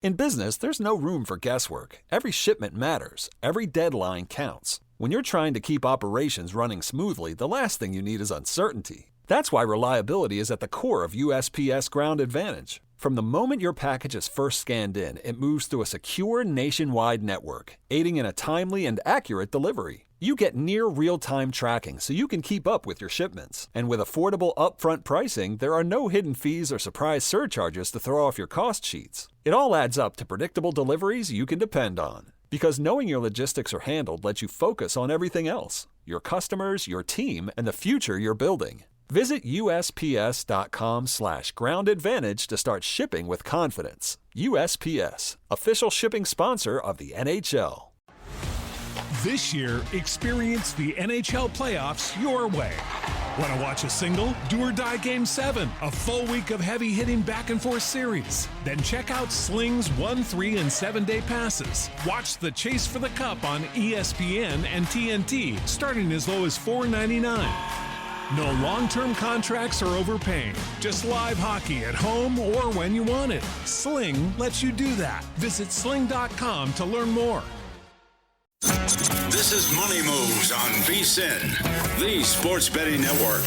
In business, there's no room for guesswork. Every shipment matters. Every deadline counts. When you're trying to keep operations running smoothly, the last thing you need is uncertainty. That's why reliability is at the core of USPS Ground Advantage. From the moment your package is first scanned in, it moves through a secure nationwide network, aiding in a timely and accurate delivery. You get near real-time tracking so you can keep up with your shipments. And with affordable upfront pricing, there are no hidden fees or surprise surcharges to throw off your cost sheets. It all adds up to predictable deliveries you can depend on. Because knowing your logistics are handled lets you focus on everything else: your customers, your team, and the future you're building. Visit USPS.com/Ground Advantage to start shipping with confidence. USPS, official shipping sponsor of the NHL. This year, experience the NHL playoffs your way. Want to watch a single? Do or die Game 7, a full week of heavy-hitting back-and-forth series. Then check out Sling's 1, 3, and 7-day passes. Watch the chase for the cup on ESPN and TNT, starting as low as $4.99. No long-term contracts or overpaying. Just live hockey at home or when you want it. Sling lets you do that. Visit sling.com to learn more. This is Money Moves on VSiN, the Sports Betting Network.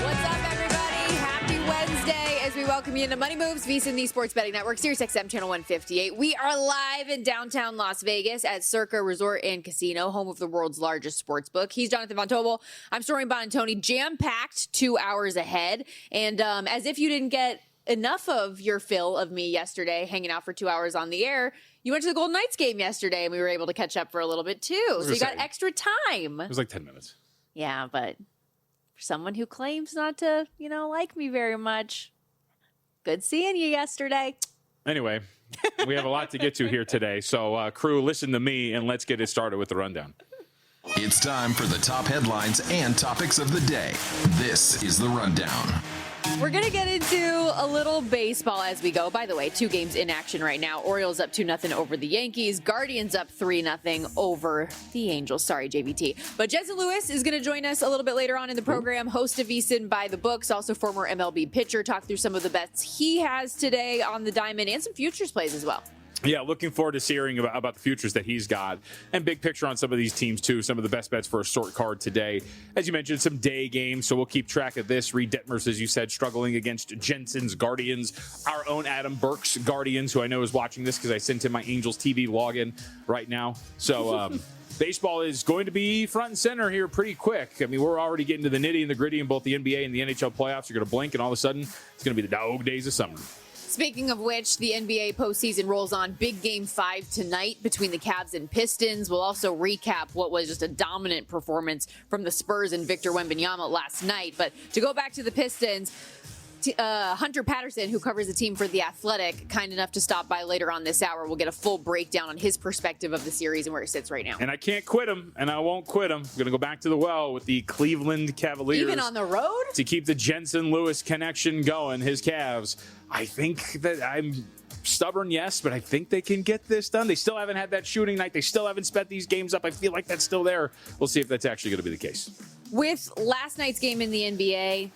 What's up, everybody? Happy Wednesday as we welcome you into Money Moves, VSiN, the Sports Betting Network, Sirius XM Channel 158. We are live in downtown Las Vegas at Circa Resort and Casino, home of the world's largest sports book. He's Jonathan Von Tobel. I'm Stormy Buonantony, jam-packed 2 hours ahead. And as if you didn't get enough of your fill of me yesterday hanging out for 2 hours on the air, you went to the Golden Knights game yesterday and we were able to catch up for a little bit too. So you got extra time. It was like 10 minutes. Yeah, but for someone who claims not to, like me very much, good seeing you yesterday. Anyway, we have a lot to get to here today. So crew, listen to me and let's get it started with the rundown. It's time for the top headlines and topics of the day. This is the rundown. We're going to get into a little baseball as we go. By the way, 2 games in action right now. Orioles up 2-0 over the Yankees. Guardians up 3-0 over the Angels. Sorry, JVT. But Jensen Lewis is going to join us a little bit later on in the program. Host of VSiN by the Books, also former MLB pitcher. Talk through some of the bets he has today on the diamond and some futures plays as well. Yeah, looking forward to hearing about the futures that he's got and big picture on some of these teams, too. Some of the best bets for a short card today. As you mentioned, some day games, so we'll keep track of this. Reed Detmers, as you said, struggling against Jensen's Guardians. Our own Adam Burke's Guardians, who I know is watching this because I sent him my Angels TV login right now. So baseball is going to be front and center here pretty quick. I mean, we're already getting to the nitty and the gritty in both the NBA and the NHL playoffs. You're going to blink, and all of a sudden, it's going to be the dog days of summer. Speaking of which, the NBA postseason rolls on. Big Game 5 tonight between the Cavs and Pistons. We'll also recap what was just a dominant performance from the Spurs and Victor Wembanyama last night. But to go back to the Pistons, Hunter Patterson, who covers the team for The Athletic, kind enough to stop by later on this hour. We'll get a full breakdown on his perspective of the series and where it sits right now. And I can't quit him, and I won't quit him. I'm going to go back to the well with the Cleveland Cavaliers. Even on the road? To keep the Jensen Lewis connection going, his Cavs. I think that I'm stubborn, yes, but I think they can get this done. They still haven't had that shooting night. They still haven't sped these games up. I feel like that's still there. We'll see if that's actually going to be the case. With last night's game in the NBA,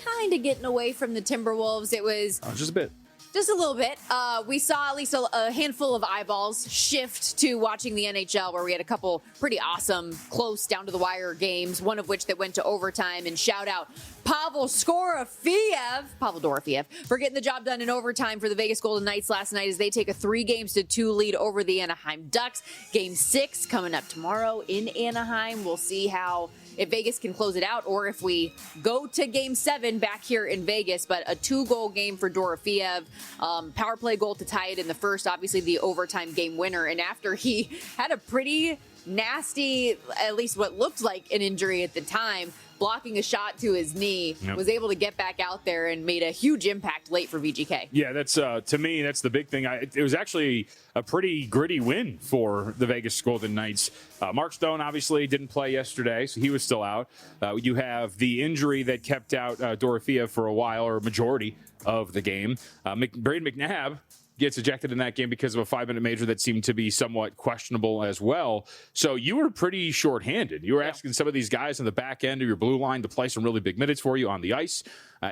kind of getting away from the Timberwolves. It was just a bit. Just a little bit. We saw at least a handful of eyeballs shift to watching the NHL, where we had a couple pretty awesome, close, down-to-the-wire games, one of which that went to overtime. And shout out Pavel Dorofeev, for getting the job done in overtime for the Vegas Golden Knights last night as they take a 3-2 lead over the Anaheim Ducks. Game 6 coming up tomorrow in Anaheim. We'll see if Vegas can close it out or if we go to Game 7 back here in Vegas. But a 2-goal game for Dorofeev. Power play goal to tie it in the first, obviously the overtime game winner. And after he had a pretty nasty, at least what looked like an injury at the time, blocking a shot to his knee, was able to get back out there and made a huge impact late for VGK. Yeah, that's to me, that's the big thing. It was actually a pretty gritty win for the Vegas Golden Knights. Mark Stone obviously didn't play yesterday, so he was still out. You have the injury that kept out Dorofeev for a while, or a majority of the game. Braden McNabb gets ejected in that game because of a 5-minute major that seemed to be somewhat questionable as well. So you were pretty shorthanded. You were asking some of these guys on the back end of your blue line to play some really big minutes for you on the ice.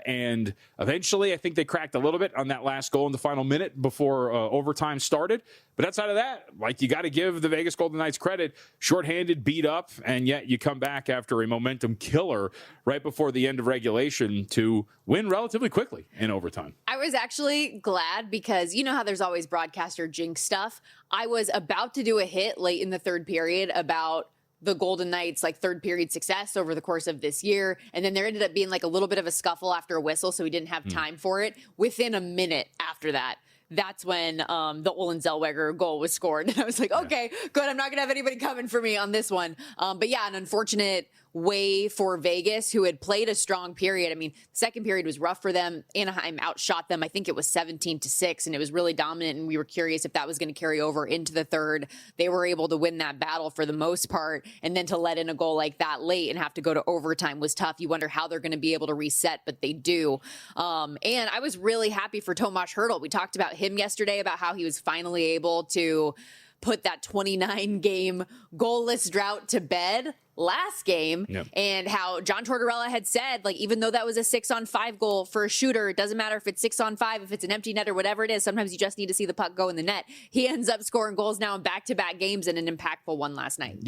And eventually, I think they cracked a little bit on that last goal in the final minute before overtime started. But outside of that, like, you got to give the Vegas Golden Knights credit. Shorthanded, beat up, and yet you come back after a momentum killer right before the end of regulation to win relatively quickly in overtime. I was actually glad because you know how there's always broadcaster jinx stuff. I was about to do a hit late in the third period about the Golden Knights, like, third period success over the course of this year. And then there ended up being like a little bit of a scuffle after a whistle, so we didn't have time for it. Within a minute after that, that's when the Olin Zellweger goal was scored. And I was like, okay, good. I'm not going to have anybody coming for me on this one. But yeah, an unfortunate way for Vegas, who had played a strong period. I mean, the second period was rough for them. Anaheim outshot them. I think it was 17-6, and it was really dominant. And we were curious if that was going to carry over into the third. They were able to win that battle for the most part. And then to let in a goal like that late and have to go to overtime was tough. You wonder how they're going to be able to reset, but they do. And I was really happy for Tomas Hertl. We talked about him yesterday, about how he was finally able to put that 29-game goalless drought to bed last game. And how John Tortorella had said, like, even though that was a 6-on-5 goal for a shooter, it doesn't matter if it's 6-on-5, if it's an empty net or whatever it is. Sometimes you just need to see the puck go in the net. He ends up scoring goals now in back-to-back games and an impactful one last night.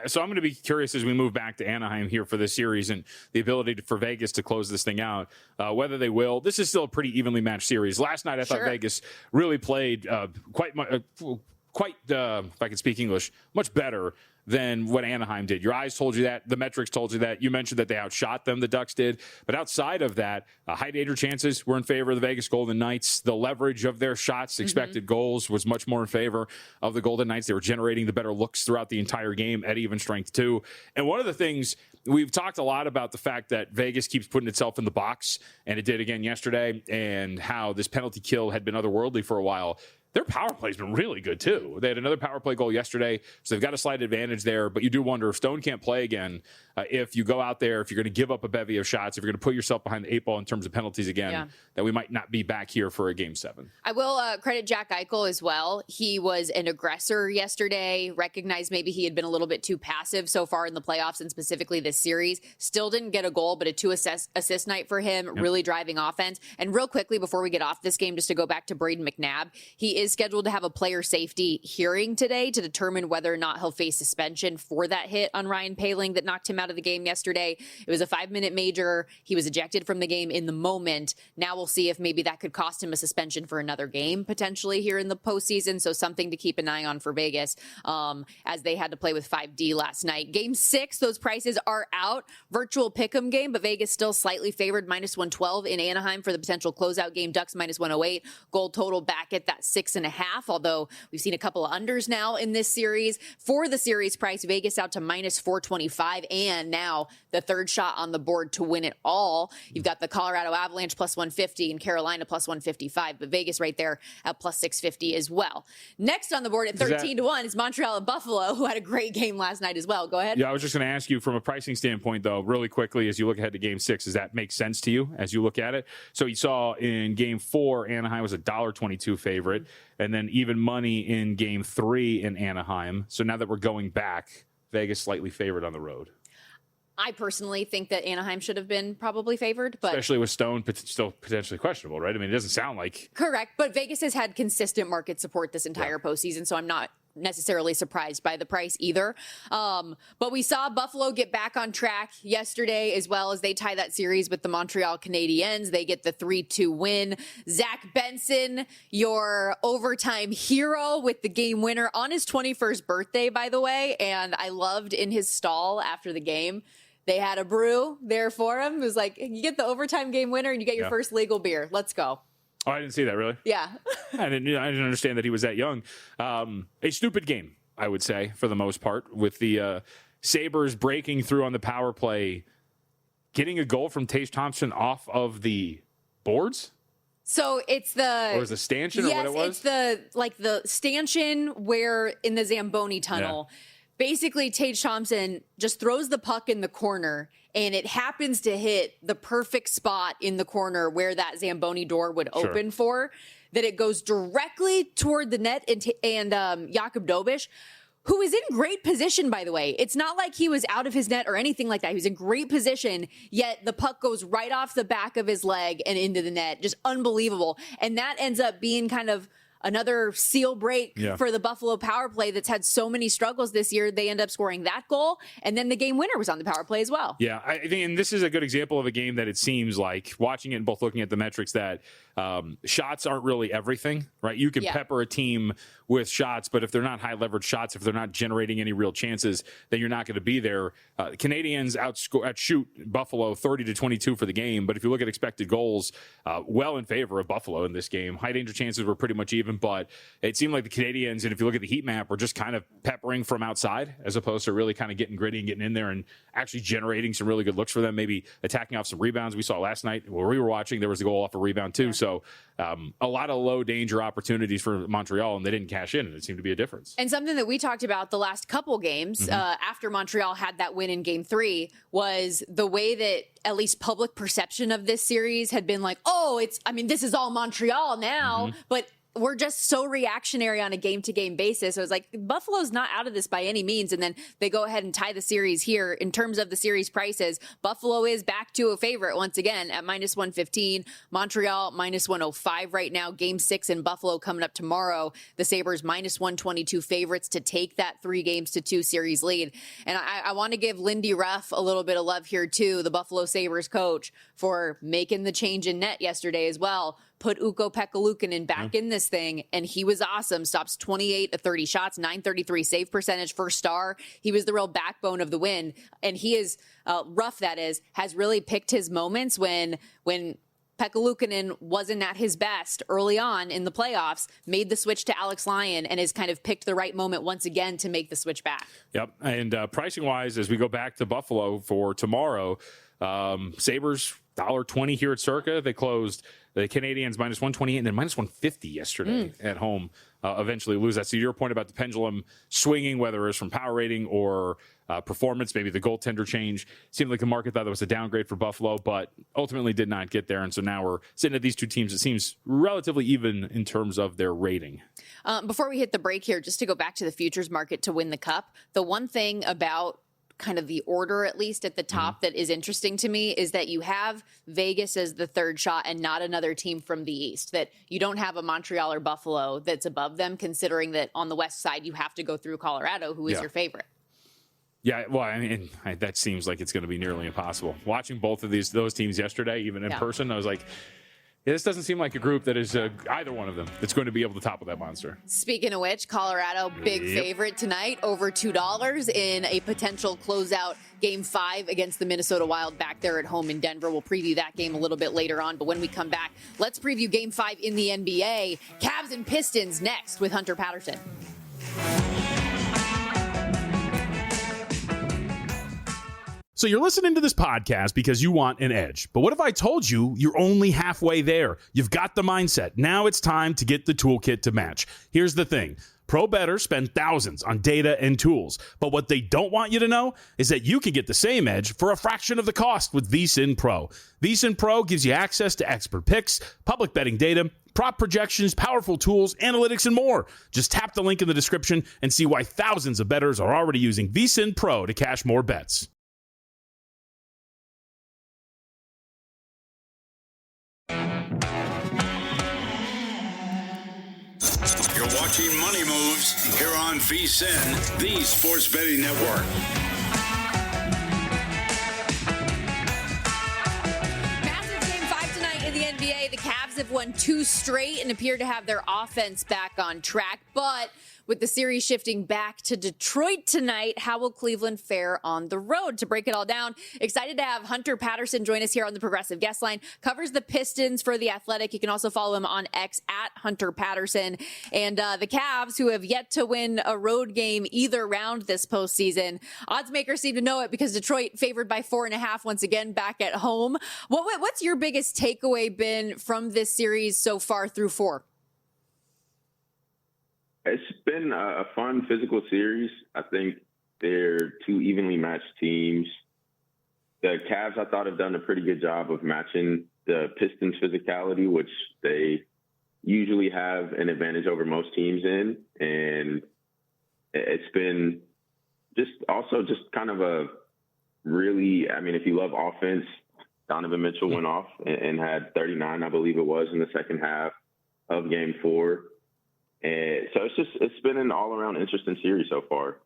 So I'm going to be curious as we move back to Anaheim here for this series and the ability for Vegas to close this thing out, whether they will. This is still a pretty evenly matched series. Last night I thought Vegas really played quite, if I can speak English, much better than what Anaheim did. Your eyes told you that. The metrics told you that. You mentioned that they outshot them, the Ducks did. But outside of that, high danger chances were in favor of the Vegas Golden Knights. The leverage of their shots, expected goals, was much more in favor of the Golden Knights. They were generating the better looks throughout the entire game at even strength too. And one of the things, we've talked a lot about the fact that Vegas keeps putting itself in the box, and it did again yesterday, and how this penalty kill had been otherworldly for a while. Their power play's been really good, too. They had another power play goal yesterday, so they've got a slight advantage there. But you do wonder if Stone can't play again, if you go out there, if you're going to give up a bevy of shots, if you're going to put yourself behind the 8 ball in terms of penalties again, that we might not be back here for a Game 7. I will credit Jack Eichel as well. He was an aggressor yesterday, recognized maybe he had been a little bit too passive so far in the playoffs and specifically this series. Still didn't get a goal, but a 2 assist night for him, really driving offense. And real quickly, before we get off this game, just to go back to Braden McNabb, he is scheduled to have a player safety hearing today to determine whether or not he'll face suspension for that hit on Ryan Poehling that knocked him out of the game yesterday. It was a 5-minute major. He was ejected from the game in the moment. Now we'll see if maybe that could cost him a suspension for another game potentially here in the postseason. So something to keep an eye on for Vegas as they had to play with 5D last night. Game 6, those prices are out. Virtual pick'em game, but Vegas still slightly favored, -112 in Anaheim for the potential closeout game. Ducks -108. Goal total back at that 6.5. Although we've seen a couple of unders now in this series. For the series price, Vegas out to -425, and now the third shot on the board to win it all. You've got the Colorado Avalanche +150 and Carolina +155, but Vegas right there at +650 as well. Next on the board at 13-1 is Montreal and Buffalo, who had a great game last night as well. Go ahead. Yeah, I was just going to ask you from a pricing standpoint, though, really quickly, as you look ahead to Game 6, does that make sense to you as you look at it? So you saw in Game 4, Anaheim was a $1.22 favorite, and then even money in Game 3 in Anaheim. So now that we're going back, Vegas slightly favored on the road. I personally think that Anaheim should have been probably favored, but especially with Stone still potentially questionable, right? I mean, it doesn't sound like correct, but Vegas has had consistent market support this entire postseason, so I'm not necessarily surprised by the price either. But we saw Buffalo get back on track yesterday, as well as they tie that series with the Montreal Canadiens. They get the 3-2 win. Zach Benson, your overtime hero, with the game winner on his 21st birthday, by the way. And I loved in his stall after the game, they had a brew there for him. It was like, you get the overtime game winner and you get your first legal beer. Let's go. Oh, I didn't see that, really? Yeah. I didn't understand that he was that young. A stupid game, I would say, for the most part, with the Sabres breaking through on the power play, getting a goal from Tage Thompson off of the boards. So it's the... Or is it stanchion or what it was? Yes, it's the stanchion where in the Zamboni tunnel... Yeah. basically Tage Thompson just throws the puck in the corner, and it happens to hit the perfect spot in the corner where that Zamboni door would open for, that it goes directly toward the net, and Jakub Dobiš, who is in great position, by the way. It's not like he was out of his net or anything like that. He was in great position, yet the puck goes right off the back of his leg and into the net. Just unbelievable. And that ends up being kind of another seal break for the Buffalo power play that's had so many struggles this year. They end up scoring that goal, and then the game winner was on the power play as well. Yeah, I think, and this is a good example of a game that it seems like, watching it and both looking at the metrics, that shots aren't really everything, right? You can pepper a team with shots, but if they're not high leverage shots, if they're not generating any real chances, then you're not going to be there. Canadians outshoot Buffalo 30-22 for the game, but if you look at expected goals, well in favor of Buffalo in this game. High danger chances were pretty much even, but it seemed like the Canadians, and if you look at the heat map, were just kind of peppering from outside as opposed to really kind of getting gritty and getting in there and actually generating some really good looks for them, maybe attacking off some rebounds. We saw last night where we were watching, there was a goal off a rebound too. So a lot of low danger opportunities for Montreal, and they didn't cash in, and it seemed to be a difference. And something that we talked about the last couple games after Montreal had that win in Game 3 was the way that at least public perception of this series had been like, this is all Montreal now, but we're just so reactionary on a game-to-game basis. So it's like, Buffalo's not out of this by any means. And then they go ahead and tie the series here. In terms of the series prices, Buffalo is back to a favorite once again at -115. Montreal -105 right now. Game 6 in Buffalo coming up tomorrow. The Sabres -122 favorites to take that 3-2 series lead. And I want to give Lindy Ruff a little bit of love here too, the Buffalo Sabres coach, for making the change in net yesterday as well. Put Ukko Pekka-Luukkonen back in this thing, and he was awesome. Stops 28 of 30 shots, .933 save percentage, first star. He was the real backbone of the win, and he is, Ruff that is, has really picked his moments when Pekka-Luukkonen wasn't at his best early on in the playoffs, made the switch to Alex Lyon, and has kind of picked the right moment once again to make the switch back. Yep, and pricing-wise, as we go back to Buffalo for tomorrow, Sabres $1.20 here at Circa. They closed the Canadians -128 and then -150 yesterday at home. Eventually lose that. So your point about the pendulum swinging, whether it's from power rating or performance, maybe the goaltender change, seemed like the market thought that was a downgrade for Buffalo, but ultimately did not get there. And so now we're sitting at these two teams. It seems relatively even in terms of their rating. Before we hit the break here, just to go back to the futures market to win the cup, the one thing about kind of the order, at least at the top, that is interesting to me is that you have Vegas as the third shot and not another team from the East, that you don't have a Montreal or Buffalo that's above them, considering that on the West side, you have to go through Colorado, who is your favorite. Yeah, well, I mean, that seems like it's going to be nearly impossible. Watching both of those teams yesterday, even in person, I was like, this doesn't seem like a group that is either one of them that's going to be able to topple that monster. Speaking of which, Colorado, big favorite tonight, over $2 in a potential closeout Game 5 against the Minnesota Wild back there at home in Denver. We'll preview that game a little bit later on, but when we come back, let's preview Game 5 in the NBA. Cavs and Pistons next with Hunter Patterson. So you're listening to this podcast because you want an edge. But what if I told you you're only halfway there? You've got the mindset. Now it's time to get the toolkit to match. Here's the thing. Pro bettors spend thousands on data and tools. But what they don't want you to know is that you can get the same edge for a fraction of the cost with VSiN Pro. VSiN Pro gives you access to expert picks, public betting data, prop projections, powerful tools, analytics, and more. Just tap the link in the description and see why thousands of bettors are already using VSiN Pro to cash more bets. You're watching Money Moves here on VSiN, the Sports Betting Network. Massive Game 5 tonight in the NBA. The Cavs have won 2 straight and appear to have their offense back on track, but with the series shifting back to Detroit tonight, how will Cleveland fare on the road? To break it all down, excited to have Hunter Patterson join us here on the Progressive Guest Line. Covers the Pistons for The Athletic. You can also follow him on X at Hunter Patterson. And the Cavs, who have yet to win a road game either round this postseason. Odds makers seem to know it because Detroit favored by 4.5 once again back at home. What's your biggest takeaway been from this series so far through 4? It's been a fun physical series. I think they're two evenly matched teams. The Cavs, I thought, have done a pretty good job of matching the Pistons' physicality, which they usually have an advantage over most teams in. And it's been just kind of a really, I mean, if you love offense, Donovan Mitchell went off and had 39, I believe it was, in the second half of Game 4. And so it's been an all-around interesting series so far.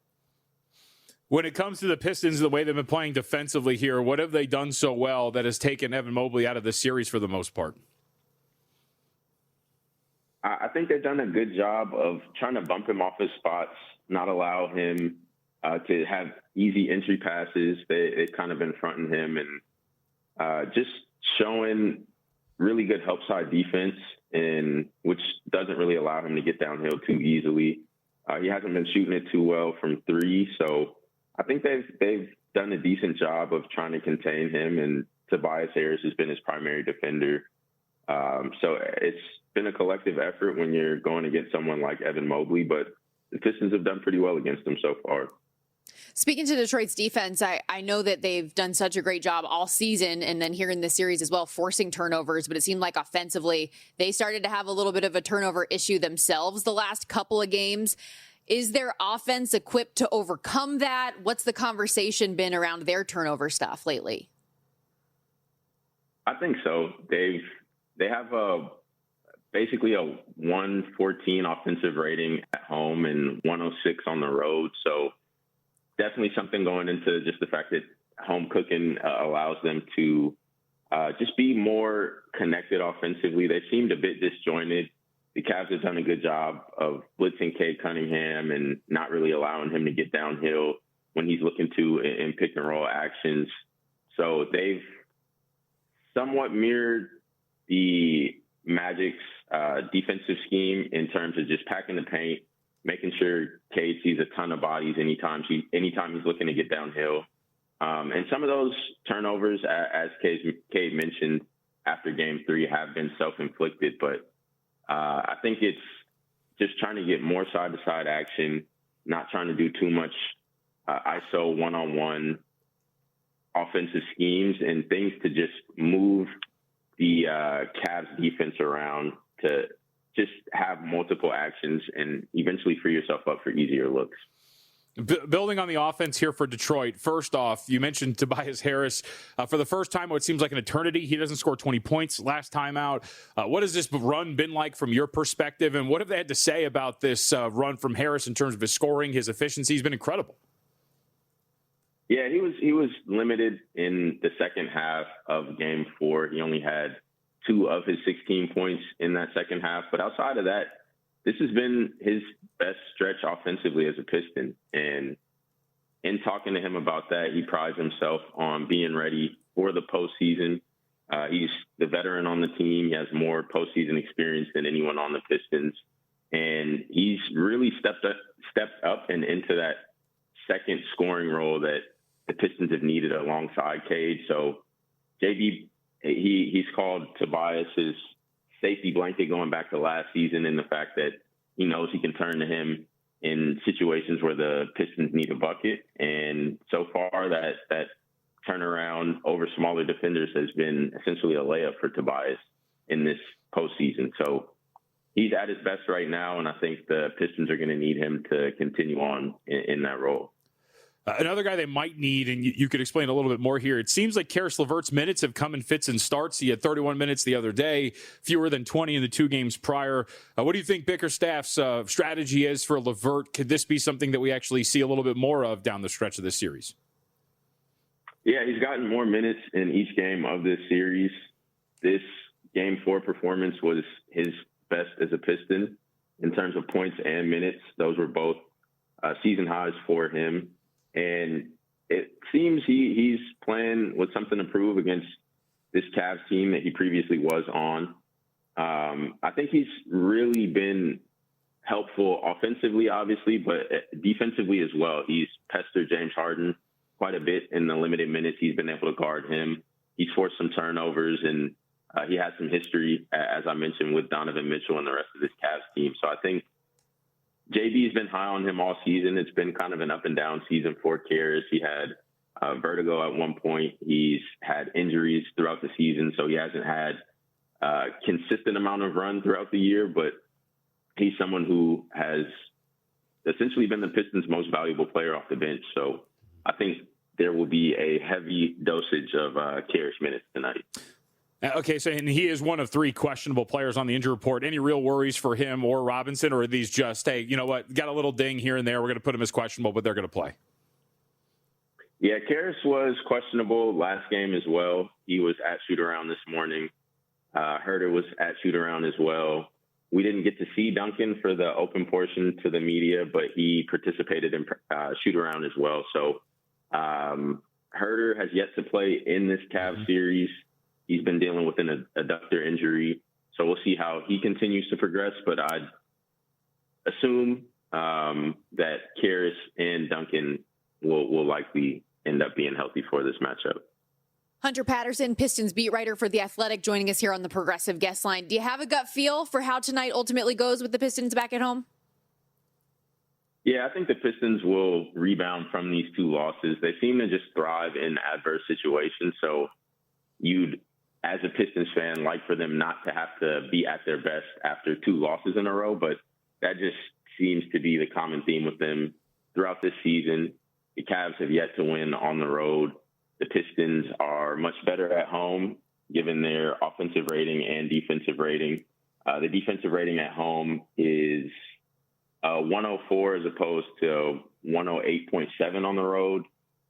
When it comes to the Pistons, the way they've been playing defensively here, what have they done so well that has taken Evan Mobley out of the series for the most part? I think they've done a good job of trying to bump him off his spots, not allow him to have easy entry passes. They've kind of been fronting him and just showing really good help side defense, and which doesn't really allow him to get downhill too easily. He hasn't been shooting it too well from three, so I think they've done a decent job of trying to contain him, and Tobias Harris has been his primary defender. So it's been a collective effort when you're going against someone like Evan Mobley, but the Pistons have done pretty well against him so far. Speaking to Detroit's defense, I know that they've done such a great job all season, and then here in this series as well, forcing turnovers, but it seemed like offensively they started to have a little bit of a turnover issue themselves the last couple of games. Is their offense equipped to overcome that? What's the conversation been around their turnover stuff lately? I think so. They have basically a 114 offensive rating at home and 106 on the road. So definitely something going into just the fact that home cooking allows them to just be more connected offensively. They seemed a bit disjointed. The Cavs have done a good job of blitzing Cade Cunningham and not really allowing him to get downhill when he's looking to in pick and roll actions. So they've somewhat mirrored the Magic's defensive scheme in terms of just packing the paint, making sure Cade sees a ton of bodies anytime he's looking to get downhill. And some of those turnovers, as Cade mentioned after Game 3, have been self-inflicted, but I think it's just trying to get more side-to-side action, not trying to do too much ISO one-on-one offensive schemes and things to just move the Cavs defense around to just have multiple actions and eventually free yourself up for easier looks. Building on the offense here for Detroit, first off, you mentioned Tobias Harris. For the first time, what seems like an eternity, he doesn't score 20 points last time out. What has this run been like from your perspective, and what have they had to say about this run from Harris in terms of his scoring, his efficiency? He's been incredible. Yeah, he was limited in the second half of Game 4. He only had 2 of his 16 points in that second half. But outside of that, this has been his best stretch offensively as a Piston. And in talking to him about that, he prides himself on being ready for the postseason. He's the veteran on the team. He has more postseason experience than anyone on the Pistons. And he's really stepped up and into that second scoring role that the Pistons have needed alongside Cade. So JB, he's called Tobias his safety blanket going back to last season, in the fact that he knows he can turn to him in situations where the Pistons need a bucket. And so far that turnaround over smaller defenders has been essentially a layup for Tobias in this postseason. So he's at his best right now, and I think the Pistons are going to need him to continue on in that role. Another guy they might need, and you could explain a little bit more here, it seems like Karis LeVert's minutes have come in fits and starts. He had 31 minutes the other day, fewer than 20 in the 2 games prior. What do you think Bickerstaff's strategy is for LeVert? Could this be something that we actually see a little bit more of down the stretch of this series? Yeah, he's gotten more minutes in each game of this series. This Game 4 performance was his best as a Piston in terms of points and minutes. Those were both season highs for him. And it seems he's playing with something to prove against this Cavs team that he previously was on. I think he's really been helpful offensively, obviously, but defensively as well. He's pestered James Harden quite a bit in the limited minutes he's been able to guard him. He's forced some turnovers, and he has some history, as I mentioned, with Donovan Mitchell and the rest of this Cavs team. So I think JB's been high on him all season. It's been kind of an up and down season for Karras. He had vertigo at one point. He's had injuries throughout the season, so he hasn't had a consistent amount of run throughout the year, but he's someone who has essentially been the Pistons' most valuable player off the bench. So I think there will be a heavy dosage of Karras minutes tonight. Okay, so and he is one of 3 questionable players on the injury report. Any real worries for him or Robinson, or are these just, hey, you know what, got a little ding here and there, we're going to put him as questionable, but they're going to play? Yeah, Karras was questionable last game as well. He was at shoot-around this morning. Herter was at shoot-around as well. We didn't get to see Duncan for the open portion to the media, but he participated in shoot-around as well. So Herter has yet to play in this Cavs series. He's been dealing with an adductor injury, so we'll see how he continues to progress. But I'd assume that Karras and Duncan will likely end up being healthy for this matchup. Hunter Patterson, Pistons beat writer for The Athletic, joining us here on the Progressive Guest Line. Do you have a gut feel for how tonight ultimately goes with the Pistons back at home? Yeah, I think the Pistons will rebound from these 2 losses. They seem to just thrive in adverse situations, so you'd, as a Pistons fan, like for them not to have to be at their best after 2 losses in a row, but that just seems to be the common theme with them throughout this season. The Cavs have yet to win on the road. The Pistons are much better at home, given their offensive rating and defensive rating. The defensive rating at home is 104 as opposed to 108.7 on the road.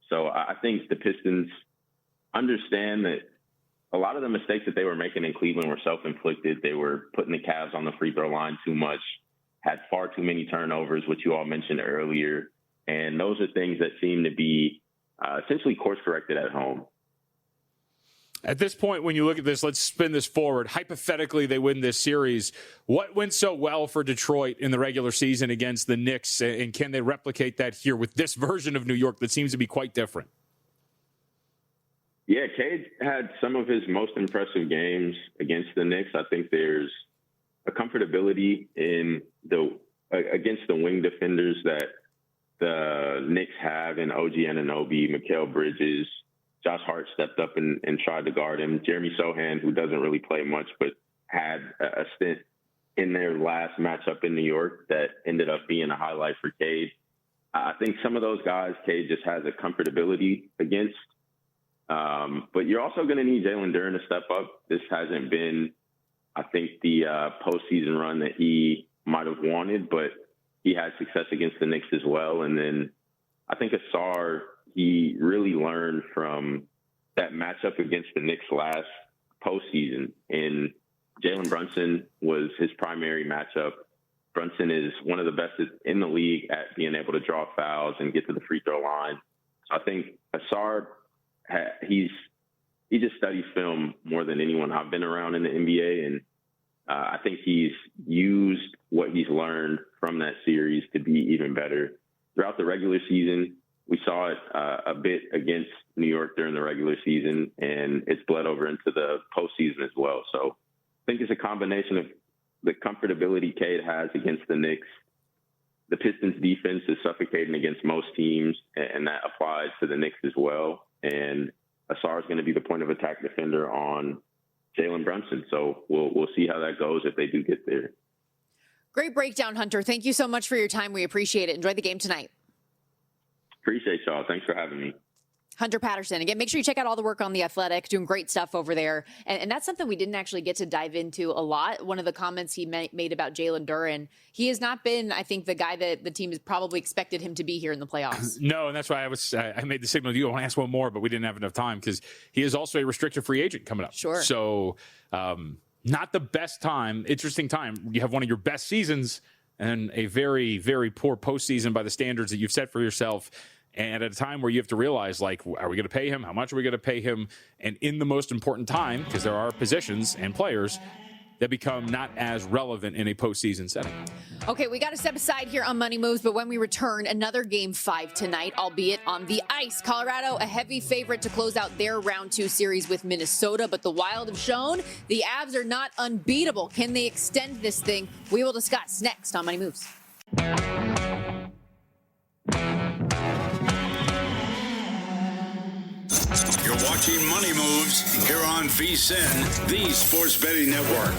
So I think the Pistons understand that a lot of the mistakes that they were making in Cleveland were self-inflicted. They were putting the Cavs on the free throw line too much, had far too many turnovers, which you all mentioned earlier. And those are things that seem to be essentially course-corrected at home. At this point, when you look at this, let's spin this forward. Hypothetically, they win this series. What went so well for Detroit in the regular season against the Knicks, and can they replicate that here with this version of New York that seems to be quite different? Yeah, Cade had some of his most impressive games against the Knicks. I think there's a comfortability in against the wing defenders that the Knicks have in OG Anunoby, Mikal Bridges. Josh Hart stepped up and tried to guard him. Jeremy Sohan, who doesn't really play much, but had a stint in their last matchup in New York that ended up being a highlight for Cade. I think some of those guys, Cade just has a comfortability against. But you're also going to need Jalen Duren to step up. This hasn't been, I think, the postseason run that he might have wanted, but he had success against the Knicks as well. And then I think Asar, he really learned from that matchup against the Knicks last postseason. And Jalen Brunson was his primary matchup. Brunson is one of the best in the league at being able to draw fouls and get to the free throw line. So I think Asar, he just studies film more than anyone I've been around in the NBA. And I think he's used what he's learned from that series to be even better. Throughout the regular season, we saw it a bit against New York during the regular season, and it's bled over into the postseason as well. So I think it's a combination of the comfortability Cade has against the Knicks. The Pistons defense is suffocating against most teams, and that applies to the Knicks as well. And Asar is going to be the point of attack defender on Jalen Brunson. So we'll see how that goes if they do get there. Great breakdown, Hunter. Thank you so much for your time. We appreciate it. Enjoy the game tonight. Appreciate y'all. Thanks for having me. Hunter Patterson. Again, make sure you check out all the work on The Athletic, doing great stuff over there. And that's something we didn't actually get to dive into a lot. One of the comments he made about Jalen Duren, he has not been, I think, the guy that the team has probably expected him to be here in the playoffs. No, and that's why I made the signal to you. I want to ask one more, but we didn't have enough time because he is also a restricted free agent coming up. Sure. So not the best time, interesting time. You have one of your best seasons and a very, very poor postseason by the standards that you've set for yourself. And at a time where you have to realize, like, are we going to pay him? How much are we going to pay him? And in the most important time, because there are positions and players that become not as relevant in a postseason setting. Okay, we got to step aside here on Money Moves, but when we return, another Game 5 tonight, albeit on the ice. Colorado, a heavy favorite to close out their Round 2 series with Minnesota, but the Wild have shown the Avs are not unbeatable. Can they extend this thing? We will discuss next on Money Moves. You're watching Money Moves here on VSiN, the Sports Betting Network.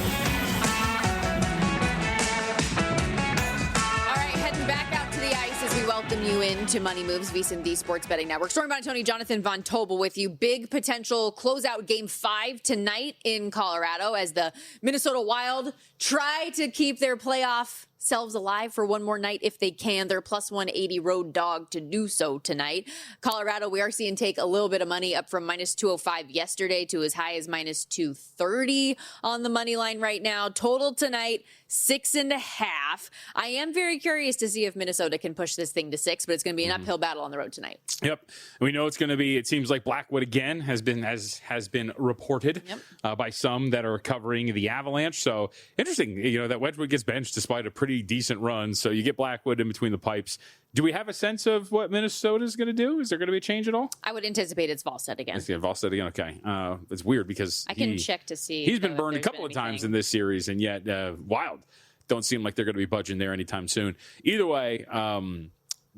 We welcome you into Money Moves, VSiN, the Sports Betting Network. Stormy, Buonantony, Jonathan Von Tobel with you. Big potential closeout Game 5 tonight in Colorado as the Minnesota Wild try to keep their playoff selves alive for one more night if they can. They're plus 180 road dog to do so tonight. Colorado, we are seeing take a little bit of money up from minus 205 yesterday to as high as minus 230 on the money line right now. Total tonight, 6.5. I am very curious to see if Minnesota can push this thing to 6, but it's going to be an uphill battle on the road tonight. Yep. We know it's going to be, it seems like Blackwood again has been reported by some that are covering the Avalanche. So interesting, that Wedgwood gets benched despite a pretty decent run. So you get Blackwood in between the pipes. Do we have a sense of what Minnesota is going to do? Is there going to be a change at all? I would anticipate it's Volstead again. Volstead again. Okay. It's weird because I can check to see. He's been burned a couple of times in this series, and yet Wild don't seem like they're going to be budging there anytime soon. Either way, I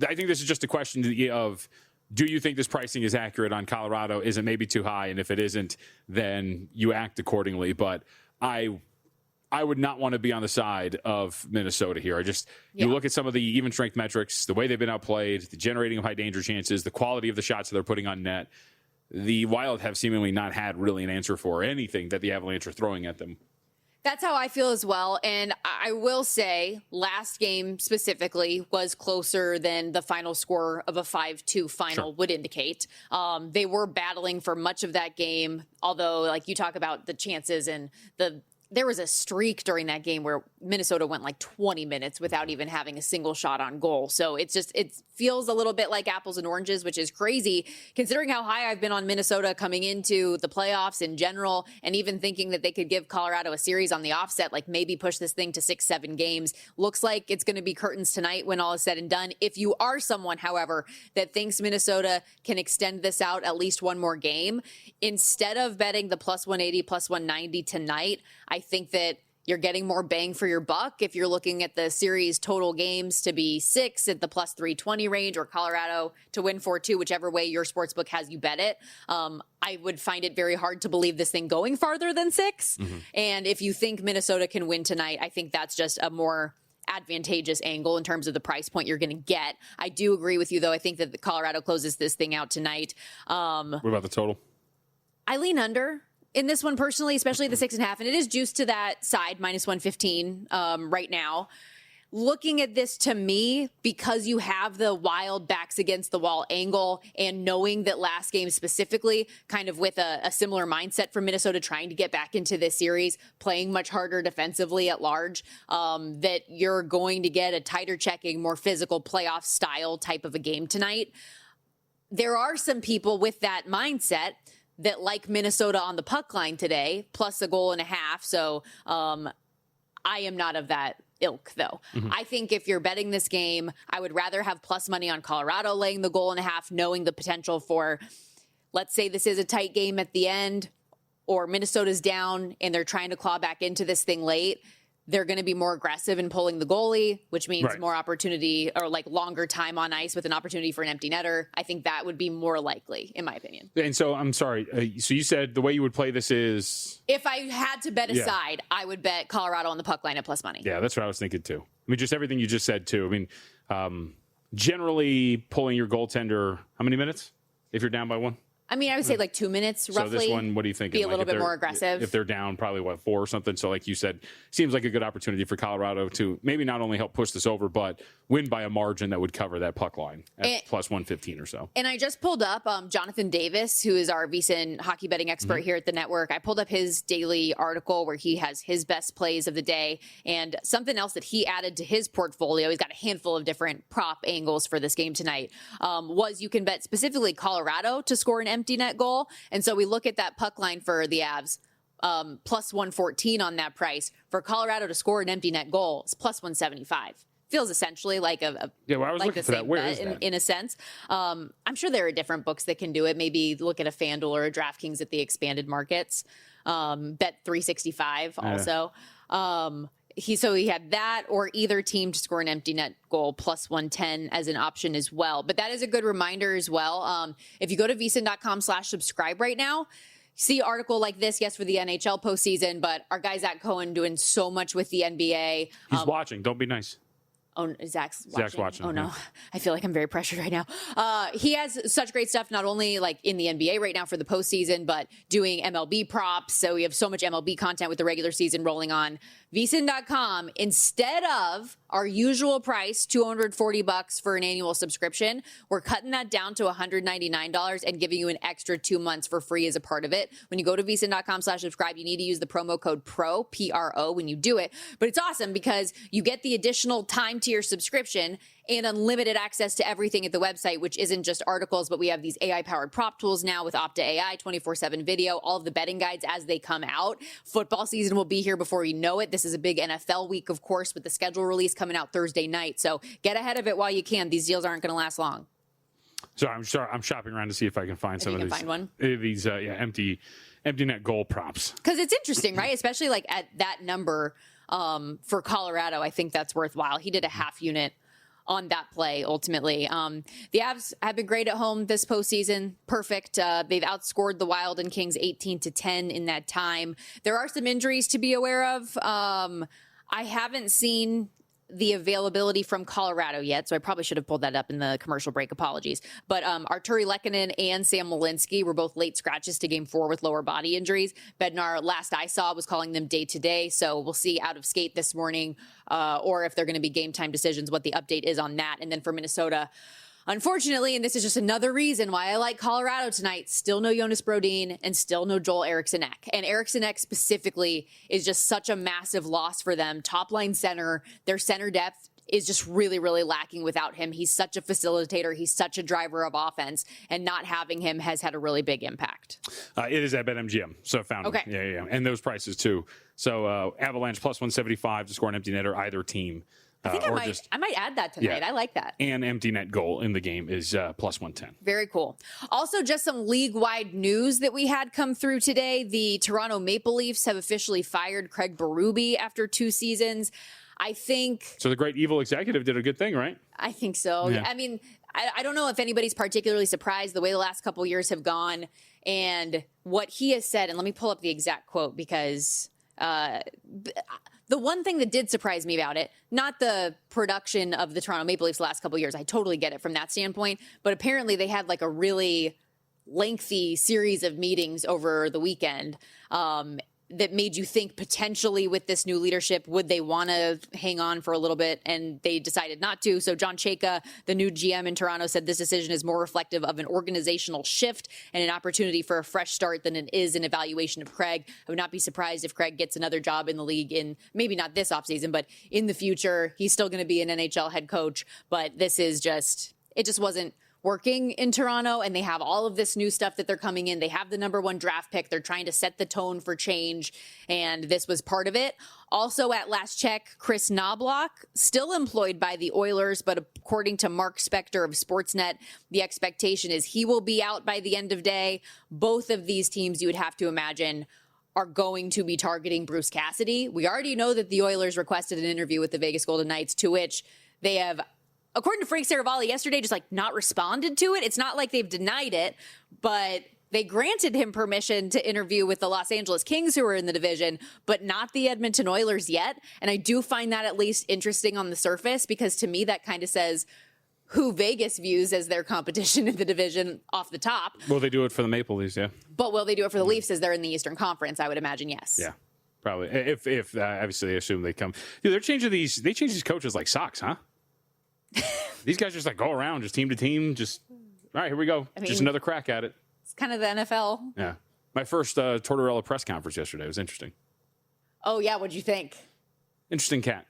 think this is just a question of, do you think this pricing is accurate on Colorado? Is it maybe too high? And if it isn't, then you act accordingly. But I would not want to be on the side of Minnesota here. You look at some of the even strength metrics, the way they've been outplayed, the generating of high danger chances, the quality of the shots that they're putting on net. The Wild have seemingly not had really an answer for anything that the Avalanche are throwing at them. That's how I feel as well. And I will say last game specifically was closer than the final score of a 5-2 final would indicate. They were battling for much of that game, although like you talk about the chances and there was a streak during that game where Minnesota went like 20 minutes without even having a single shot on goal. So it feels a little bit like apples and oranges, which is crazy considering how high I've been on Minnesota coming into the playoffs in general, and even thinking that they could give Colorado a series on the offset, like maybe push this thing to 6-7 games. Looks like it's going to be curtains tonight when all is said and done. If you are someone, however, that thinks Minnesota can extend this out at least one more game, instead of betting the plus 180, plus 190 tonight, I think that you're getting more bang for your buck if you're looking at the series total games to be 6 at the plus 320 range, or Colorado to win 4-2, whichever way your sportsbook has you bet it. I would find it very hard to believe this thing going farther than 6. And if you think Minnesota can win tonight, I think that's just a more advantageous angle in terms of the price point you're going to get. I do agree with you, though. I think that Colorado closes this thing out tonight. What about the total? I lean under in this one personally, especially the 6.5, and it is juiced to that side, minus 115 right now. Looking at this, to me, because you have the Wild backs against the wall angle, and knowing that last game specifically, kind of with a similar mindset for Minnesota trying to get back into this series, playing much harder defensively at large, that you're going to get a tighter checking, more physical playoff style type of a game tonight. There are some people with that mindset that like Minnesota on the puck line today, plus a goal and a half. So I am not of that ilk, though. I think if you're betting this game, I would rather have plus money on Colorado laying the goal and a half, knowing the potential for, let's say this is a tight game at the end, or Minnesota's down and they're trying to claw back into this thing late. They're going to be more aggressive in pulling the goalie, which means more opportunity, or like longer time on ice with an opportunity for an empty netter. I think that would be more likely, in my opinion. And so, I'm sorry. So you said the way you would play this is, if I had to bet a side, I would bet Colorado on the puck line at plus money. Yeah, that's what I was thinking too. I mean, just everything you just said too. I mean, generally pulling your goaltender, how many minutes if you're down by 1? I mean, I would say like 2 minutes roughly. So this one, what do you think? Be a little bit more aggressive. If they're down, probably 4 or something. So like you said, seems like a good opportunity for Colorado to maybe not only help push this over, but win by a margin that would cover that puck line at plus 115 or so. And I just pulled up Jonathan Davis, who is our VSiN hockey betting expert here at the network. I pulled up his daily article where he has his best plays of the day, and something else that he added to his portfolio. He's got a handful of different prop angles for this game tonight. Was you can bet specifically Colorado to score an empty net goal. And so we look at that puck line for the Avs, plus 114 on that price. For Colorado to score an empty net goal, it's plus 175. Feels essentially like a I was like looking the for that. same Where bet is that? in a sense. I'm sure there are different books that can do it. Maybe look at a FanDuel or a DraftKings at the expanded markets. Bet 365 also. he had that or either team to score an empty net goal plus 110 as an option as well. But that is a good reminder as well. If you go to vsin.com/subscribe right now, see an article like this, yes, for the NHL postseason, but our guy Zach Cohen doing so much with the NBA. He's watching. Don't be nice. Oh, Zach's watching. Oh, no. Yeah. I feel like I'm very pressured right now. He has such great stuff, not only like in the NBA right now for the postseason, but doing MLB props. So we have so much MLB content with the regular season rolling on. vsin.com, instead of our usual price, $240 for an annual subscription, we're cutting that down to $199 and giving you an extra 2 months for free as a part of it. When you go to vsin.com/subscribe, you need to use the promo code PRO, P-R-O, when you do it. But it's awesome because you get the additional time to your subscription and unlimited access to everything at the website, which isn't just articles, but we have these AI-powered prop tools now with Opta AI, 24/7 video, all of the betting guides as they come out. Football season will be here before you know it. This is a big NFL week, of course, with the schedule release coming out Thursday night. So get ahead of it while you can. These deals aren't going to last long. So I'm shopping around to see if I can find some of these. Find one. These empty net goal props. Because it's interesting, right? Especially like at that number for Colorado. I think that's worthwhile. He did a half unit on that play, ultimately. The Avs have been great at home this postseason. Perfect. They've outscored the Wild and Kings 18-10 in that time. There are some injuries to be aware of. I haven't seen the availability from Colorado yet, so I probably should have pulled that up in the commercial break. Apologies. But Arturi Lehkonen and Sam Malinsky were both late scratches to game 4 with lower body injuries. Bednar, last I saw, was calling them day-to-day, so we'll see out of skate this morning or if they're going to be game-time decisions, what the update is on that. And then for Minnesota, unfortunately, and this is just another reason why I like Colorado tonight, still no Jonas Brodin and still no Joel Eriksson-Ek. And Eriksson-Ek specifically is just such a massive loss for them. Top line center, their center depth is just really, really lacking without him. He's such a facilitator. He's such a driver of offense, and not having him has had a really big impact. It is at BetMGM, so I found okay. Him. Yeah. And those prices too. So Avalanche plus 175 to score an empty netter, either team. I think I might add that tonight. Yeah. I like that. And empty net goal in the game is plus 110. Very cool. Also, just some league-wide news that we had come through today. The Toronto Maple Leafs have officially fired Craig Berube after 2 seasons. I think... So the great evil executive did a good thing, right? I think so. Yeah. I mean, I don't know if anybody's particularly surprised the way the last couple of years have gone and what he has said. And let me pull up the exact quote because... the one thing that did surprise me about it, not the production of the Toronto Maple Leafs the last couple of years, I totally get it from that standpoint, but apparently they had like a really lengthy series of meetings over the weekend that made you think potentially with this new leadership, would they want to hang on for a little bit? And they decided not to. So John Chayka, the new GM in Toronto, said this decision is more reflective of an organizational shift and an opportunity for a fresh start than it is an evaluation of Craig. I would not be surprised if Craig gets another job in the league in maybe not this offseason, but in the future. He's still going to be an NHL head coach, but this is it just wasn't working in Toronto, and they have all of this new stuff that they're coming in. They have the number 1 draft pick. They're trying to set the tone for change, and this was part of it. Also, at last check, Chris Knobloch, still employed by the Oilers, but according to Mark Spector of Sportsnet, the expectation is he will be out by the end of day. Both of these teams, you would have to imagine, are going to be targeting Bruce Cassidy. We already know that the Oilers requested an interview with the Vegas Golden Knights, to which they have, according to Frank Saravalli yesterday, just like not responded to it. It's not like they've denied it, but they granted him permission to interview with the Los Angeles Kings, who are in the division, but not the Edmonton Oilers yet. And I do find that at least interesting on the surface, because to me, that kind of says who Vegas views as their competition in the division off the top. Will they do it for the Maple Leafs? Yeah. But will they do it for the Leafs as they're in the Eastern Conference? I would imagine yes. Yeah. Probably. If obviously they assume they come. Dude, they change these coaches like socks, huh? These guys just like go around, just team to team, just all right, here we go. Just another crack at it. It's kind of the NFL. Yeah. My first Tortorella press conference yesterday was interesting. Oh, yeah. What'd you think? Interesting cat.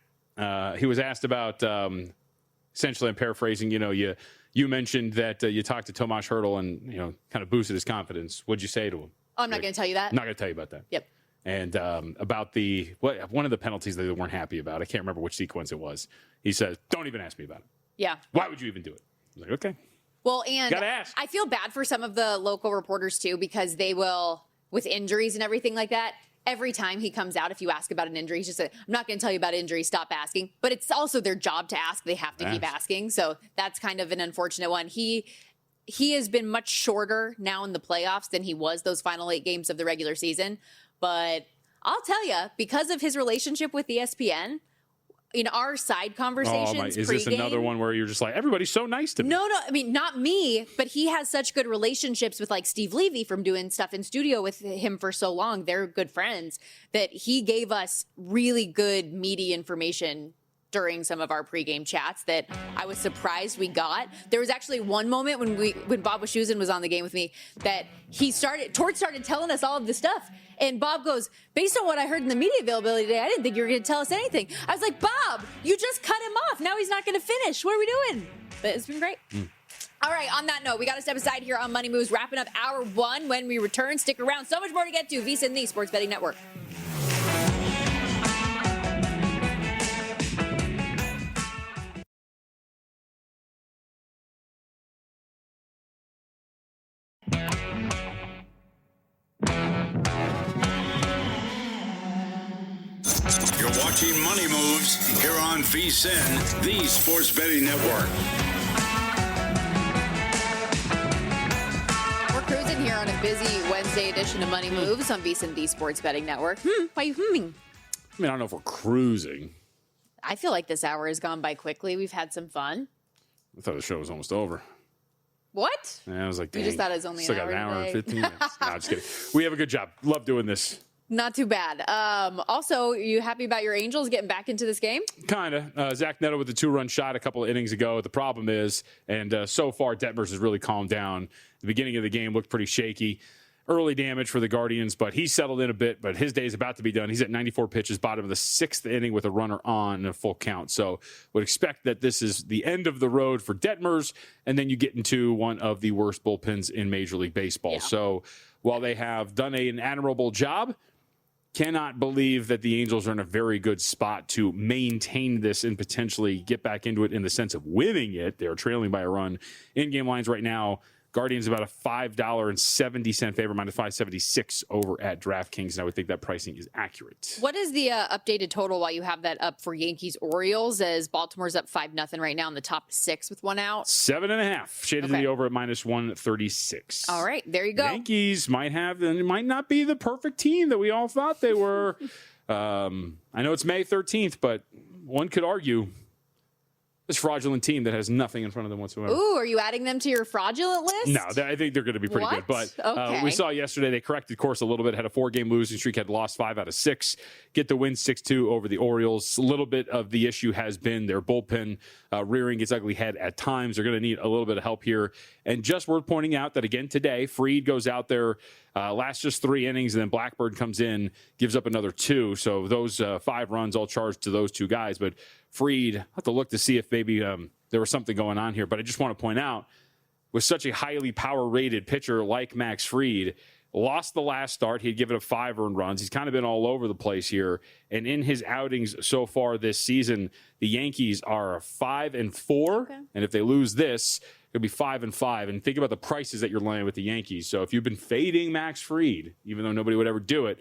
He was asked about, essentially, I'm paraphrasing, you mentioned that you talked to Tomas Hertl and, kind of boosted his confidence. What'd you say to him? Oh, I'm not going to tell you that. I'm not going to tell you about that. Yep. And about one of the penalties that they weren't happy about, I can't remember which sequence it was. He says, don't even ask me about it. Yeah. Why would you even do it? I was like, okay. Well, and gotta ask. I feel bad for some of the local reporters too, because they will, with injuries and everything like that, every time he comes out, if you ask about an injury, he's just like, I'm not going to tell you about injury. Stop asking. But it's also their job to ask. They have to keep asking. So that's kind of an unfortunate one. He has been much shorter now in the playoffs than he was those final 8 games of the regular season. But I'll tell you, because of his relationship with ESPN, in our side conversations, is this another one where you're just like, everybody's so nice to me? No, I mean, not me, but he has such good relationships with like Steve Levy from doing stuff in studio with him for so long. They're good friends that he gave us really good meaty information during some of our pregame chats that I was surprised we got. There was actually one moment when Bob Wischusen was on the game with me that Tord started telling us all of this stuff. And Bob goes, based on what I heard in the media availability today, I didn't think you were going to tell us anything. I was like, Bob, you just cut him off. Now he's not going to finish. What are we doing? But it's been great. All right, on that note, we got to step aside here on Money Moves, wrapping up hour 1. When we return, stick around. So much more to get to. VSiN, the Sports Betting Network. You're watching Money Moves here on VSiN, the Sports Betting Network. We're cruising here on a busy Wednesday edition of Money Moves on VSiN, the Sports Betting Network. Why are you humming? I mean, I don't know if we're cruising. I feel like this hour has gone by quickly. We've had some fun. I thought the show was almost over. What? Yeah, I was like, dang. You just thought it was only still an got hour and today. 15 minutes. No, just kidding. We have a good job. Love doing this. Not too bad. Also, are you happy about your Angels getting back into this game? Kind of. Zach Neto with the 2-run shot a couple of innings ago. The problem is, and so far, Detmers has really calmed down. The beginning of the game looked pretty shaky. Early damage for the Guardians, but he settled in a bit, but his day is about to be done. He's at 94 pitches, bottom of the 6th inning with a runner on and a full count. So would expect that this is the end of the road for Detmers, and then you get into one of the worst bullpens in Major League Baseball. Yeah. So while they have done an admirable job, cannot believe that the Angels are in a very good spot to maintain this and potentially get back into it in the sense of winning it. They're trailing by a run. In-game lines right now, Guardians about a $5.70 favor, minus 576 over at DraftKings, and I would think that pricing is accurate. What is the updated total while you have that up for Yankees-Orioles, as Baltimore's up 5-0 right now in the top 6 with one out? 7.5, shaded to the over at minus 136. All right, there you go. Yankees might not be the perfect team that we all thought they were. I know it's May 13th, but one could argue this fraudulent team that has nothing in front of them whatsoever. Ooh, are you adding them to your fraudulent list? No, I think they're going to be pretty good. But we saw yesterday they corrected course a little bit, had a 4-game losing streak, had lost 5 out of 6, get the win 6-2 over the Orioles. A little bit of the issue has been their bullpen rearing its ugly head at times. They're going to need a little bit of help here. And just worth pointing out that, again, today, Fried goes out there, lasts just 3 innings, and then Blackburn comes in, gives up another 2. So those 5 runs all charged to those 2 guys. But Fried, I'll have to look to see if maybe there was something going on here. But I just want to point out, with such a highly power-rated pitcher like Max Fried, lost the last start. He'd given up 5 earned runs. He's kind of been all over the place here. And in his outings so far this season, the Yankees are 5-4. Okay. And if they lose this, it'll be 5-5. And think about the prices that you're laying with the Yankees. So if you've been fading Max Fried, even though nobody would ever do it,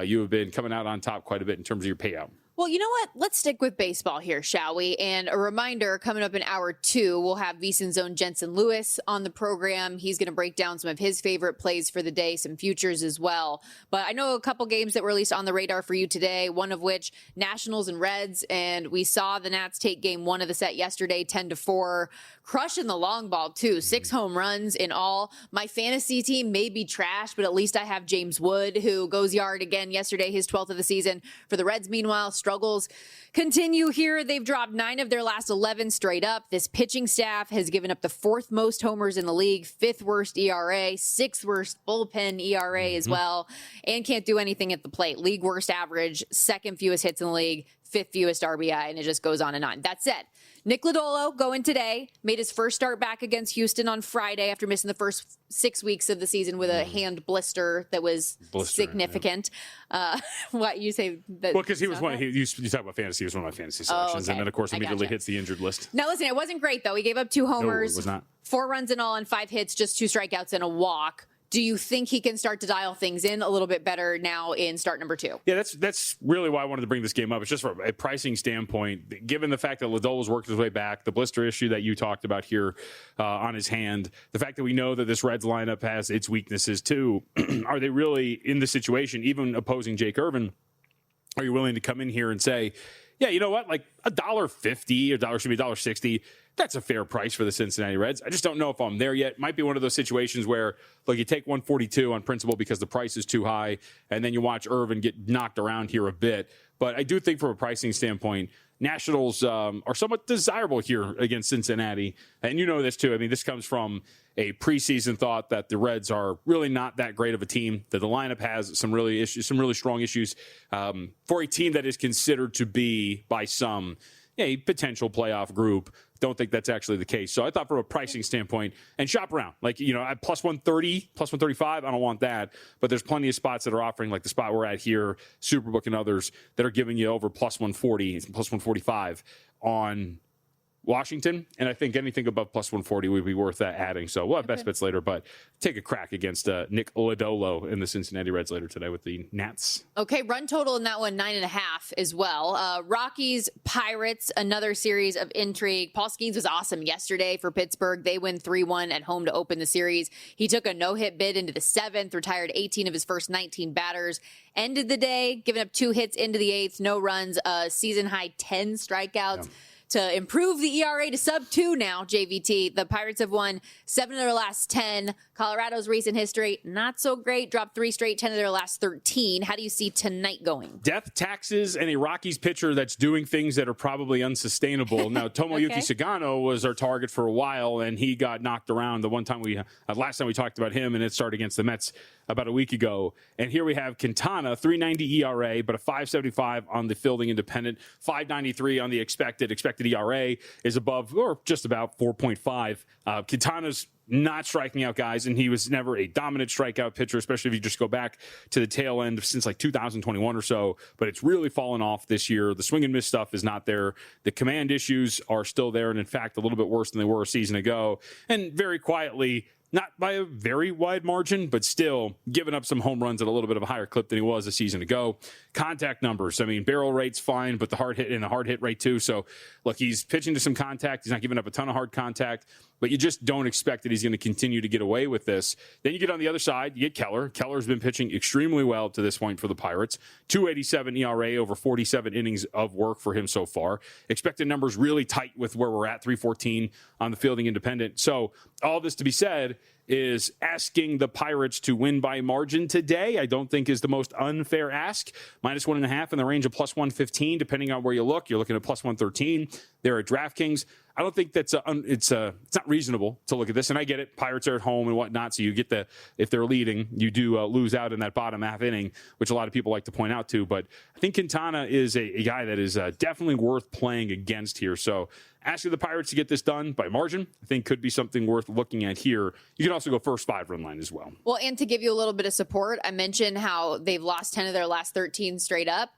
you have been coming out on top quite a bit in terms of your payout. Well, you know what? Let's stick with baseball here, shall we? And a reminder, coming up in hour 2, we'll have VSiN's own Jensen Lewis on the program. He's going to break down some of his favorite plays for the day, some futures as well. But I know a couple games that were at least on the radar for you today, one of which Nationals and Reds. And we saw the Nats take game 1 of the set yesterday, 10-4, crushing the long ball too. 6 home runs in all. My fantasy team may be trash, but at least I have James Wood, who goes yard again yesterday, his 12th of the season. For the Reds, meanwhile, struggles continue here. They've dropped 9 of their last 11 straight up. This pitching staff has given up the 4th most homers in the league, 5th worst ERA, 6th worst bullpen ERA as well, and can't do anything at the plate. League worst average, 2nd fewest hits in the league, 5th fewest RBI, and it just goes on and on. That said, Nick Lodolo going today, made his first start back against Houston on Friday after missing the first 6 weeks of the season with a hand blister that was significant. Yeah. What you say? That, well, because he was one. You talk about fantasy. He was one of my fantasy selections, and then of course immediately hits the injured list. Now listen, it wasn't great though. He gave up 2 homers, no, it was not. 4 runs in all on 5 hits, just 2 strikeouts and a walk. Do you think he can start to dial things in a little bit better now in start number 2? Yeah, that's really why I wanted to bring this game up. It's just from a pricing standpoint, given the fact that Liddell has worked his way back, the blister issue that you talked about here on his hand, the fact that we know that this Reds lineup has its weaknesses too. Are they really in the situation, even opposing Jake Irvin? Are you willing to come in here and say, yeah, you know what, like $1.50 or $1.60, that's a fair price for the Cincinnati Reds. I just don't know if I'm there yet. Might be one of those situations where, look, you take 142 on principle because the price is too high, and then you watch Irvin get knocked around here a bit. But I do think from a pricing standpoint, Nationals are somewhat desirable here against Cincinnati. And you know this too. I mean, this comes from a preseason thought that the Reds are really not that great of a team, that the lineup has some really strong issues for a team that is considered to be by some a potential playoff group. Don't think that's actually the case. So I thought from a pricing standpoint, and shop around, like, you know, at plus 130, plus 135, I don't want that. But there's plenty of spots that are offering, like the spot we're at here, Superbook and others, that are giving you over plus 140, plus 145 on Washington, and I think anything above plus 140 would be worth adding. So we'll have best bets later, but take a crack against Nick Lodolo in the Cincinnati Reds later today with the Nats. Okay, run total in that one, 9.5 as well. Rockies, Pirates, another series of intrigue. Paul Skeens was awesome yesterday for Pittsburgh. They win 3-1 at home to open the series. He took a no-hit bid into the 7th, retired 18 of his first 19 batters. Ended the day, giving up 2 hits into the 8th, no runs, season-high 10 strikeouts. Yeah. To improve the ERA to sub-2 now, JVT. The Pirates have won 7 of their last 10. Colorado's recent history, not so great. Dropped 3 straight, 10 of their last 13. How do you see tonight going? Death, taxes, and a Rockies pitcher that's doing things that are probably unsustainable. Now, Tomoyuki Sagano was our target for a while, and he got knocked around the one time last time we talked about him, and it started against the Mets about a week ago. And here we have Quintana, 3.90 ERA, but a 5.75 on the fielding independent, 5.93 on the expected ERA is above or just about 4.5. Quintana's not striking out guys, and he was never a dominant strikeout pitcher, especially if you just go back to the tail end since like 2021 or so. But it's really fallen off this year. The swing and miss stuff is not there. The command issues are still there, and in fact, a little bit worse than they were a season ago. And very quietly, not by a very wide margin, but still giving up some home runs at a little bit of a higher clip than he was a season ago. Contact numbers, I mean, barrel rate's fine, but the hard hit rate too. So, look, he's pitching to some contact. He's not giving up a ton of hard contact, but you just don't expect that he's going to continue to get away with this. Then you get on the other side, you get Keller. Keller's been pitching extremely well to this point for the Pirates. 2.87 ERA over 47 innings of work for him so far. Expected numbers really tight with where we're at, 314 on the fielding independent. So all this to be said is asking the Pirates to win by margin today, I don't think is the most unfair ask. Minus 1.5 in the range of plus 115, depending on where you look. You're looking at plus 113. They're at DraftKings. I don't think that's it's not reasonable to look at this. And I get it. Pirates are at home and whatnot. So you get if they're leading, you do lose out in that bottom half inning, which a lot of people like to point out to. But I think Quintana is a guy that is definitely worth playing against here. So asking the Pirates to get this done by margin, I think could be something worth looking at here. You can also go first 5-run line as well. Well, and to give you a little bit of support, I mentioned how they've lost 10 of their last 13 straight up.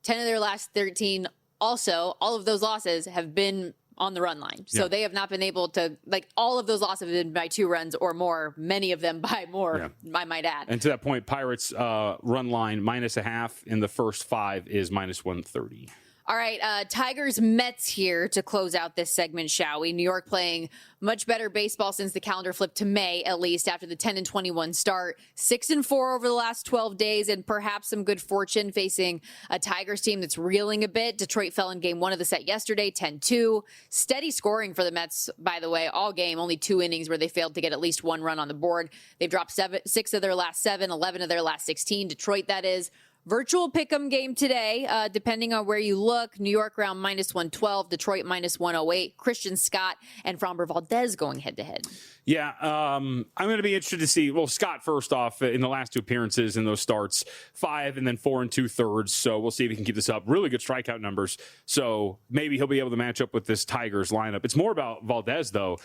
10 of their last 13 also, all of those losses have been on the run line. So they have not been able to, like, all of those losses have been by 2 runs or more, many of them by more, I might add. And to that point, Pirates run line -0.5 in the first 5 is minus 130. All right, Tigers Mets here to close out this segment, shall we? New York playing much better baseball since the calendar flipped to May, at least after the 10-21 start. 6-4 over the last 12 days, and perhaps some good fortune facing a Tigers team that's reeling a bit. Detroit fell in game 1 of the set yesterday, 10-2. Steady scoring for the Mets, by the way, all game. Only 2 innings where they failed to get at least 1 run on the board. They've dropped 6 of their last 7, 11 of their last 16. Detroit, that is. Virtual pick'em game today, depending on where you look. New York around -112, Detroit -108. Christian Scott and Framber Valdez going head-to-head. Yeah, I'm going to be interested to see. Well, Scott, first off, in the last 2 appearances in those starts, 5 and then 4 2/3. So we'll see if he can keep this up. Really good strikeout numbers. So maybe he'll be able to match up with this Tigers lineup. It's more about Valdez, though.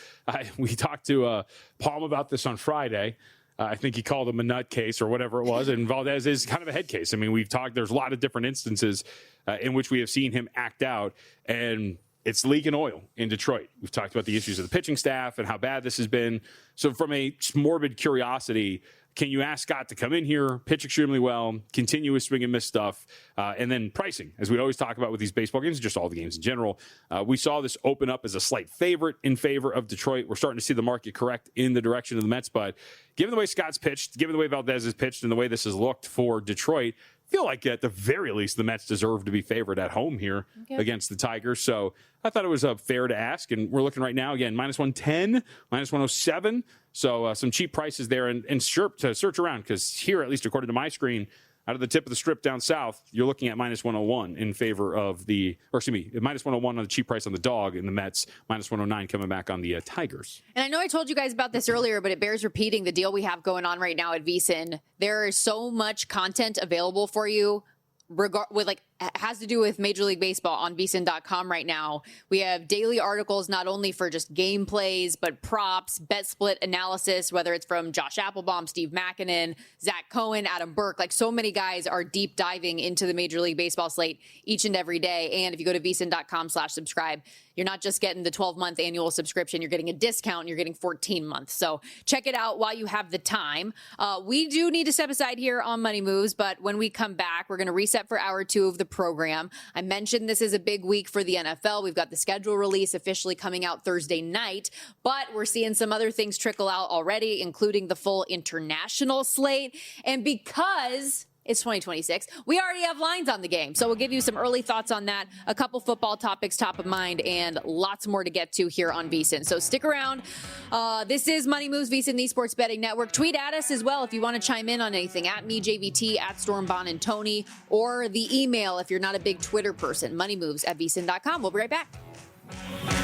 We talked to Palm about this on Friday. I think he called him a nutcase or whatever it was, and Valdez is kind of a head case. I mean, we've talked, there's a lot of different instances in which we have seen him act out, and it's leaking oil in Detroit. We've talked about the issues of the pitching staff and how bad this has been. So from a morbid curiosity, can you ask Scott to come in here, pitch extremely well, continue with swing and miss stuff, and then pricing, as we always talk about with these baseball games, just all the games in general. We saw this open up as a slight favorite in favor of Detroit. We're starting to see the market correct in the direction of the Mets, but given the way Scott's pitched, given the way Valdez has pitched, and the way this has looked for Detroit, I feel like at the very least the Mets deserve to be favored at home here against the Tigers. So I thought it was fair to ask, and we're looking right now, again, -110, -107. So some cheap prices there, and sure to search around, because here, at least according to my screen, out of the tip of the strip down south, you're looking at -101 in favor of -101 on the cheap price on the dog in the Mets, -109 coming back on the Tigers. And I know I told you guys about this earlier, but it bears repeating the deal we have going on right now at VSiN. There is so much content available for you has to do with Major League Baseball on vsin.com right now. We have daily articles, not only for just gameplays, but props, bet split analysis, whether it's from Josh Applebaum, Steve Makinen, Zach Cohen, Adam Burke. Like, so many guys are deep diving into the Major League Baseball slate each and every day. And if you go to vsin.com/subscribe, you're not just getting the 12-month annual subscription, you're getting a discount, you're getting 14 months. So check it out while you have the time. We do need to step aside here on Money Moves, but when we come back, we're going to reset for hour 2 of the program. I mentioned this is a big week for the NFL. We've got the schedule release officially coming out Thursday night, but we're seeing some other things trickle out already, including the full international slate. And because it's 2026, we already have lines on the game. So we'll give you some early thoughts on that, a couple football topics top of mind, and lots more to get to here on VSiN. So stick around. This is Money Moves, VSiN, the Sports Betting Network. Tweet at us as well if you want to chime in on anything. At me, JVT, at Storm Buonantony, or the email if you're not a big Twitter person, moneymoves@vsin.com. We'll be right back.